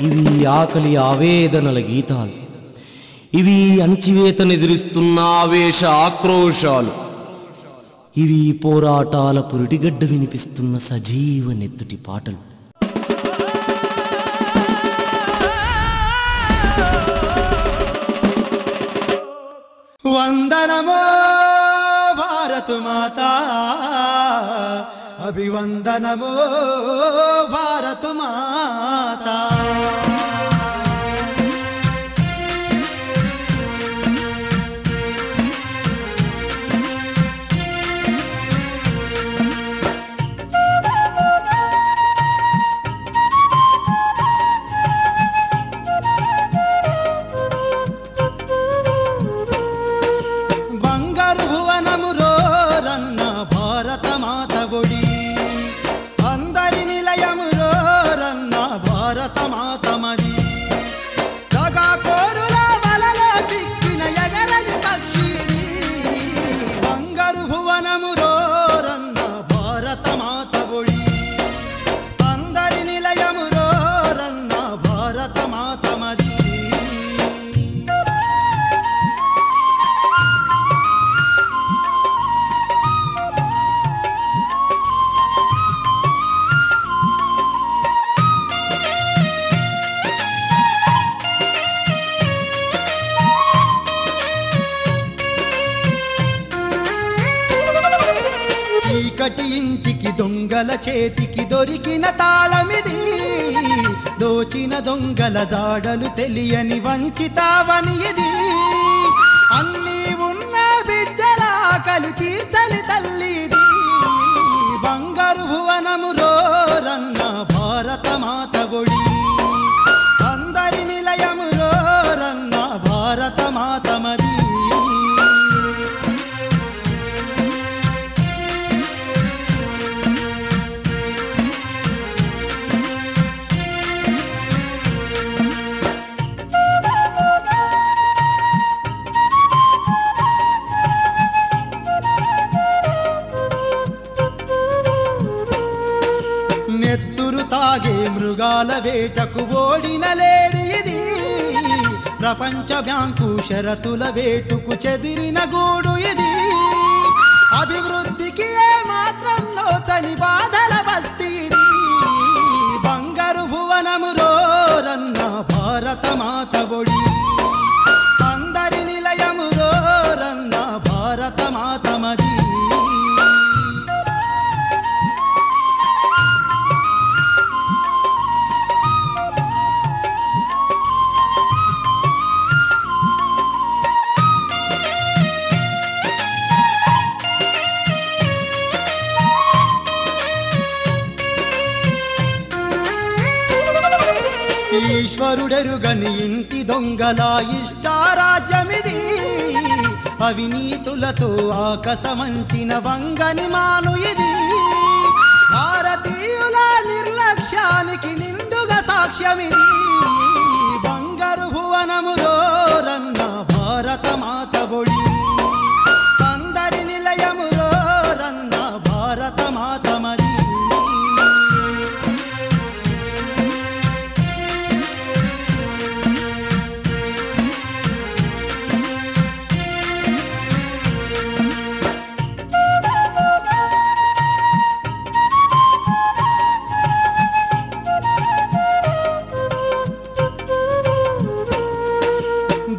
ఇవి ఆకలి ఆవేదనల గీతాలు, ఇవి అణచివేతనెదిరిస్తున్న ఆవేశ ఆక్రోశాలు, ఇవి పోరాటాల పురిటిగడ్డ వినిపిస్తున్న సజీవ నెత్తుటి పాటలు. వందనమో భారత మాతా, అభివందనమో భారత మాతా. చీకటి ఇంటికి దొంగల చేతికి దొరికిన తాళమిది, దోచిన దొంగల జాడలు తెలియని వంచితావని ఇది. అన్నీ ఉన్న బిడ్డల ఆకలి తీర్చలి తల్లిది, బంగారు భువనము రోరన్న భారత మాత ఒడి, అందరి నిలయము రోరన్న భారత మాత మరి. నెత్తురు తాగే మృగాల వేటకు ఓడిన లేడి ఇది, ప్రపంచ బ్యాంకు షరతుల వేటుకు చెదిరిన గూడు ఇది. అభివృద్ధికి ఏ మాత్రం లోచని బాధల బస్తీ ఇది, బంగారు భువనము రోరన్న భారత మాత ఒడి, అందరి నిలయము రోరన్న భారత మాత మరి. ఈశ్వరుడెరుగని ఇంటి దొంగల ఇష్టారాజ్యమిది, అవినీతులతో ఆకాశమంటిన వంగని మాను ఇది. భారతీయుల నిర్లక్ష్యానికి నిండుగా సాక్ష్యమిది, బంగారు భువనము రోరన్న భారత మాత ఒడి, అందరి నిలయము రోరన్న భారత మాత మరి.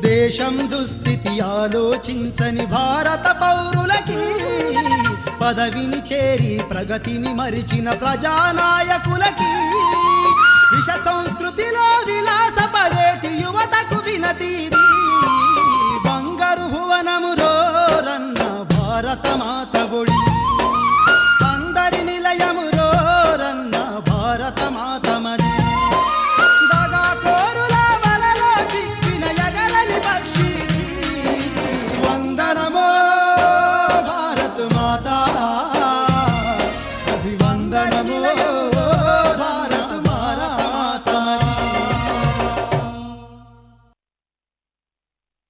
దేశం దుస్థితి ఆలోచించని భారత పౌరులకి, పదవిని చేరి ప్రగతిని మరిచిన ప్రజానాయకులకి, విష సంస్కృతిలో విలాసపడేటి యువతకు వినతీది, బంగారు భువనము రోరన్న భారత మాత ఒడి, అందరి నిలయము రోరన్న భారత మాత మరి.